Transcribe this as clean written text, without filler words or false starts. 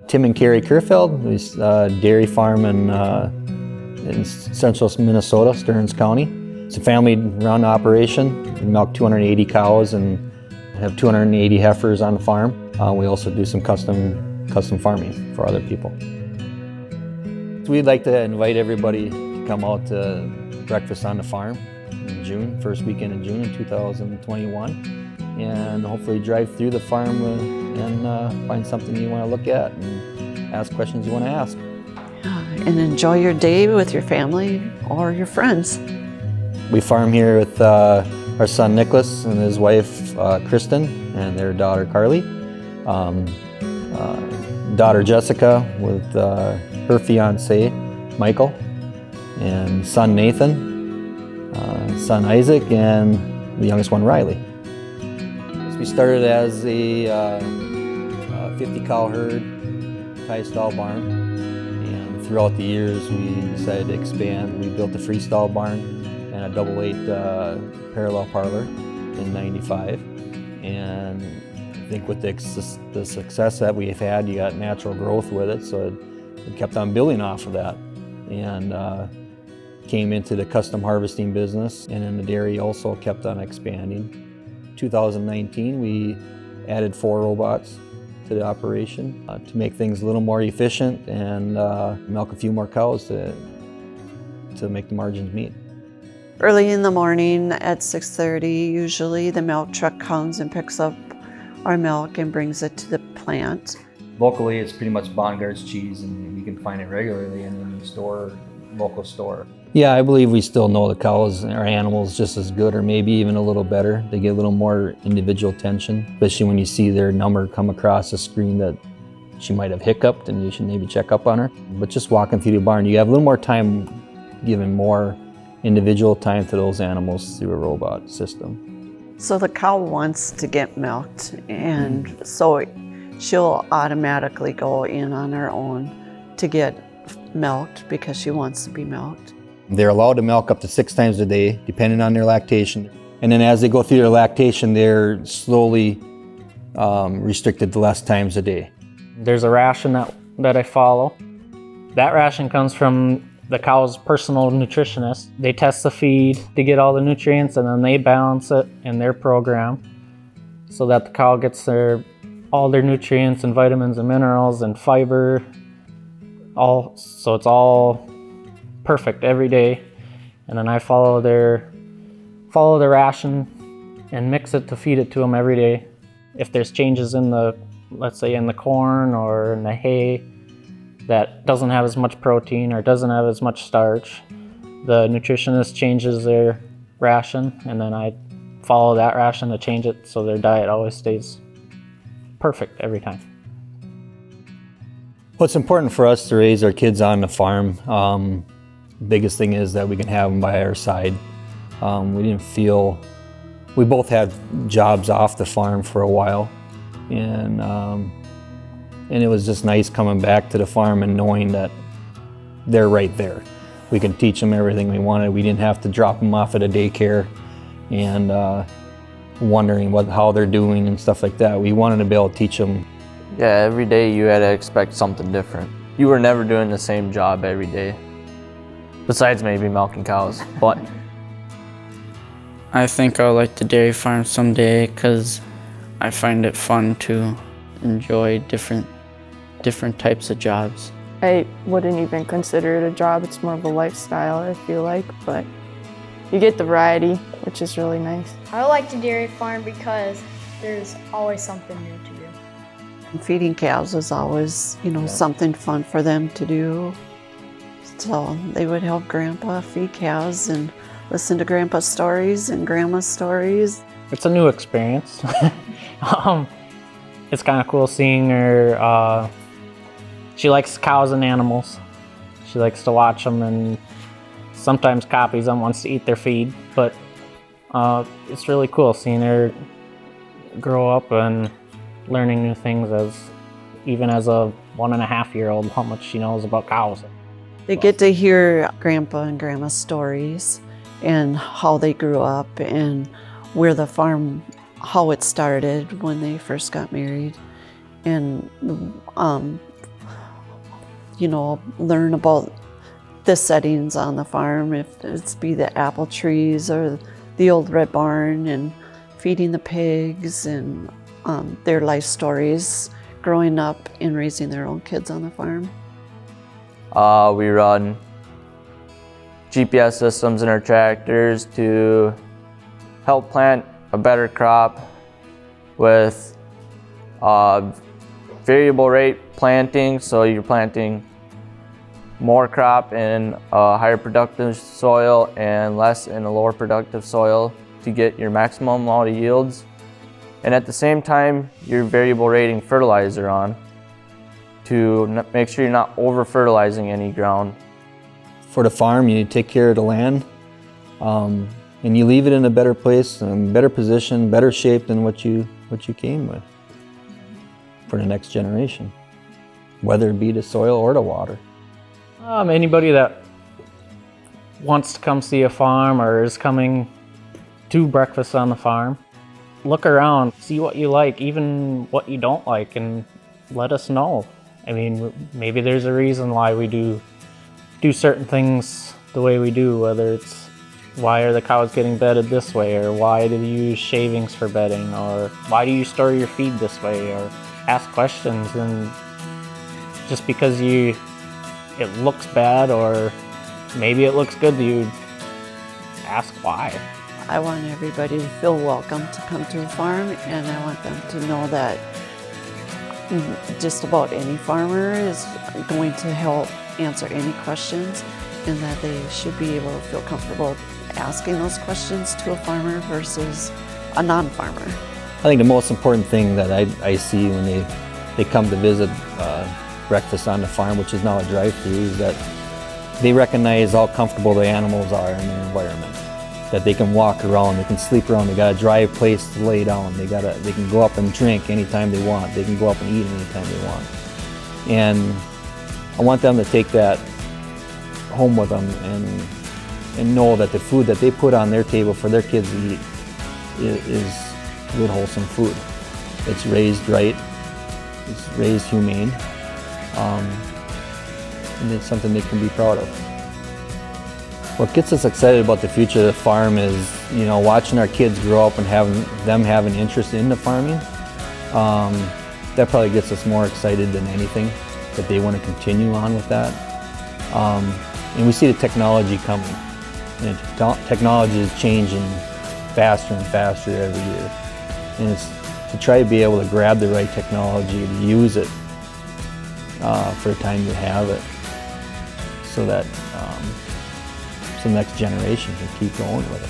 Tim and Carrie Kerfeld, who's a dairy farm in central Minnesota, Stearns County. It's a family-run operation. We milk 280 cows and have 280 heifers on the farm. We also do some custom farming for other people. So we'd like to invite everybody to come out to breakfast on the farm in June, first weekend in June in 2021, and hopefully drive through the farm and find something you want to look at and ask questions you want to ask. And enjoy your day with your family or your friends. We farm here with our son Nicholas and his wife Kristen and their daughter Carly, daughter Jessica with her fiance Michael, and son Nathan, son Isaac, and the youngest one Riley. So we started as a 50 cow herd, tie stall barn, and throughout the years we decided to expand. We built a freestall barn and a double 8 parallel parlor in '95, and I think with the success that we've had, you got natural growth with it, so we kept on building off of that, and came into the custom harvesting business, and then the dairy also kept on expanding. 2019, we added 4 robots to the operation to make things a little more efficient and milk a few more cows to make the margins meet. Early in the morning at 6:30, usually the milk truck comes and picks up our milk and brings it to the plant. Locally, it's pretty much Bongart's cheese, and you can find it regularly in any store, local store. Yeah, I believe we still know the cows or animals just as good, or maybe even a little better. They get a little more individual attention, especially when you see their number come across the screen that she might have hiccuped, and you should maybe check up on her. But just walking through the barn, you have a little more time, giving more individual time to those animals through a robot system. So the cow wants to get milked, and so she'll automatically go in on her own to get milked because she wants to be milked. They're allowed to milk up to 6 times a day, depending on their lactation. And then as they go through their lactation, they're slowly restricted to less times a day. There's a ration that I follow. That ration comes from the cow's personal nutritionist. They test the feed to get all the nutrients, and then they balance it in their program so that the cow gets all their nutrients and vitamins and minerals and fiber, so it's all perfect every day. And then I follow the ration and mix it to feed it to them every day. If there's changes in let's say in the corn or in the hay that doesn't have as much protein or doesn't have as much starch, the nutritionist changes their ration, and then I follow that ration to change it so their diet always stays perfect every time. Well, it's important for us to raise our kids on the farm. Biggest thing is that we can have them by our side. We both had jobs off the farm for a while, and it was just nice coming back to the farm and knowing that they're right there. We can teach them everything we wanted. We didn't have to drop them off at a daycare and wondering how they're doing and stuff like that. We wanted to be able to teach them. Yeah, every day you had to expect something different. You were never doing the same job every day, besides maybe milking cows. But I think I'll like the dairy farm someday because I find it fun to enjoy different types of jobs. I wouldn't even consider it a job. It's more of a lifestyle, I feel like, but you get the variety, which is really nice. I like the dairy farm because there's always something new to do. And feeding cows is always, something fun for them to do. So they would help Grandpa feed cows and listen to Grandpa's stories and Grandma's stories. It's a new experience. It's kind of cool seeing her. She likes cows and animals. She likes to watch them and sometimes copies them, wants to eat their feed. But it's really cool seeing her grow up and learning new things even as a 1.5-year-old, how much she knows about cows. They get to hear Grandpa and Grandma's stories and how they grew up and where the farm, how it started when they first got married, and learn about the settings on the farm, if it's be the apple trees or the old red barn, and feeding the pigs and their life stories growing up and raising their own kids on the farm. We run GPS systems in our tractors to help plant a better crop with variable rate planting, so you're planting more crop in a higher productive soil and less in a lower productive soil to get your maximum amount of yields. And at the same time, you're variable rating fertilizer on to make sure you're not over fertilizing any ground. For the farm, you take care of the land, and you leave it in a better place, better position, better shape than what you came with for the next generation, whether it be the soil or the water. Anybody that wants to come see a farm or is coming to breakfast on the farm, look around, see what you like, even what you don't like, and let us know. I mean, maybe there's a reason why we do certain things the way we do, whether it's why are the cows getting bedded this way, or why do you use shavings for bedding, or why do you store your feed this way, or ask questions. And just because it looks bad or maybe it looks good to you, ask why. I want everybody to feel welcome to come to a farm, and I want them to know that just about any farmer is going to help answer any questions, and that they should be able to feel comfortable asking those questions to a farmer versus a non-farmer. I think the most important thing that I see when they come to visit breakfast on the farm, which is now a drive-through, is that they recognize how comfortable the animals are in their environment. That they can walk around, they can sleep around, they got a dry place to lay down, they can go up and drink anytime they want, they can go up and eat anytime they want. And I want them to take that home with them and know that the food that they put on their table for their kids to eat is good, wholesome food. It's raised right, it's raised humane, and it's something they can be proud of. What gets us excited about the future of the farm is, watching our kids grow up and having an interest in the farming. That probably gets us more excited than anything, that they want to continue on with that. And we see the technology coming. And technology is changing faster and faster every year. And it's to try to be able to grab the right technology and use it for the time you have it, so that the next generation can keep going with it.